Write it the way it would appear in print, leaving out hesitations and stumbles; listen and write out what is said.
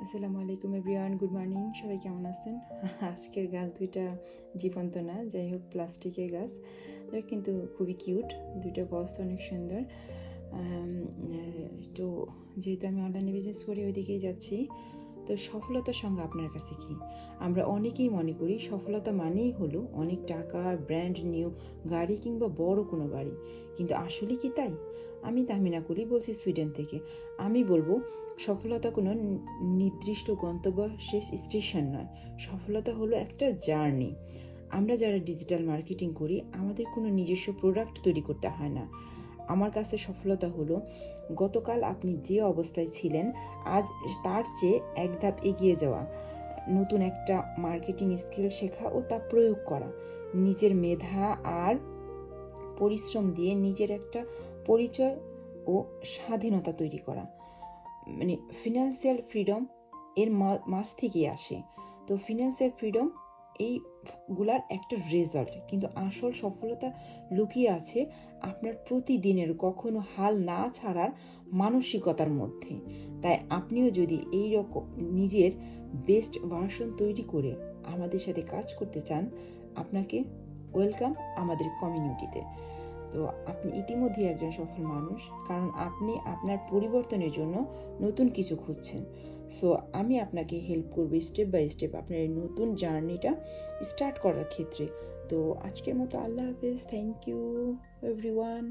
আসসালামু আলাইকুম everyone, good morning. সবাই কেমন আছেন? আজকের গাছ দুইটা জীবন্ত না, যাই হোক প্লাস্টিকের গাছ, কিন্তু খুবই কিউট। দুইটা বক্স অনেক সুন্দর। তো যেহেতু আমি অনলাইনে বিজনেস করি, ওইদিকেই যাচ্ছি। তো সফলতার সঙ্গে আপনার কাছে কি? আমরা অনেকেই মনে করি সফলতা মানেই হলো অনেক টাকা, ব্র্যান্ড নিউ গাড়ি কিংবা বড় কোনো বাড়ি, কিন্তু আসলে কি তাই? আমি তাহমিনা করি, বলছি সুইডেন থেকে। আমি বলবো সফলতা কোনো নির্দিষ্ট গন্তব্য শেষ স্টেশন নয়। সফলতা হলো একটা জার্নি। আমরা যারা ডিজিটাল মার্কেটিং করি, আমাদের কোনো নিজস্ব প্রোডাক্ট তৈরি করতে হয় না। আমার কাছে সফলতা হলো গতকাল আপনি যে অবস্থায় ছিলেন আজ তার চেয়ে এক ধাপ এগিয়ে যাওয়া, নতুন একটা মার্কেটিং স্কিল শেখা ও তা প্রয়োগ করা, নিজের মেধা আর পরিশ্রম দিয়ে নিজের একটা পরিচয় ও স্বাধীনতা তৈরি করা। মানে ফিনান্সিয়াল ফ্রিডম এর মাঝ থেকেই আসে। তো ফিনান্সিয়াল ফ্রিডম এইগুলার একটা রেজাল্ট, কিন্তু আসল সফলতা লুকিয়ে আছে আপনার প্রতিদিনের কখনো হাল না ছাড়ার মানসিকতার মধ্যে। তাই আপনিও যদি এই রকম নিজের বেস্ট ভার্সন তৈরি করে আমাদের সাথে কাজ করতে চান, আপনাকে ওয়েলকাম আমাদের কমিউনিটিতে। তো আপনি ইতিমধ্যেই একজন সফল মানুষ, কারণ আপনি আপনার পরিবর্তনের জন্য নতুন কিছু খুঁজছেন। সো আমি আপনাকে হেল্প করবো স্টেপ বাই স্টেপ আপনার এই নতুন জার্নিটা স্টার্ট করার ক্ষেত্রে। তো আজকের মতো আল্লাহ হাফেজ। Thank you everyone.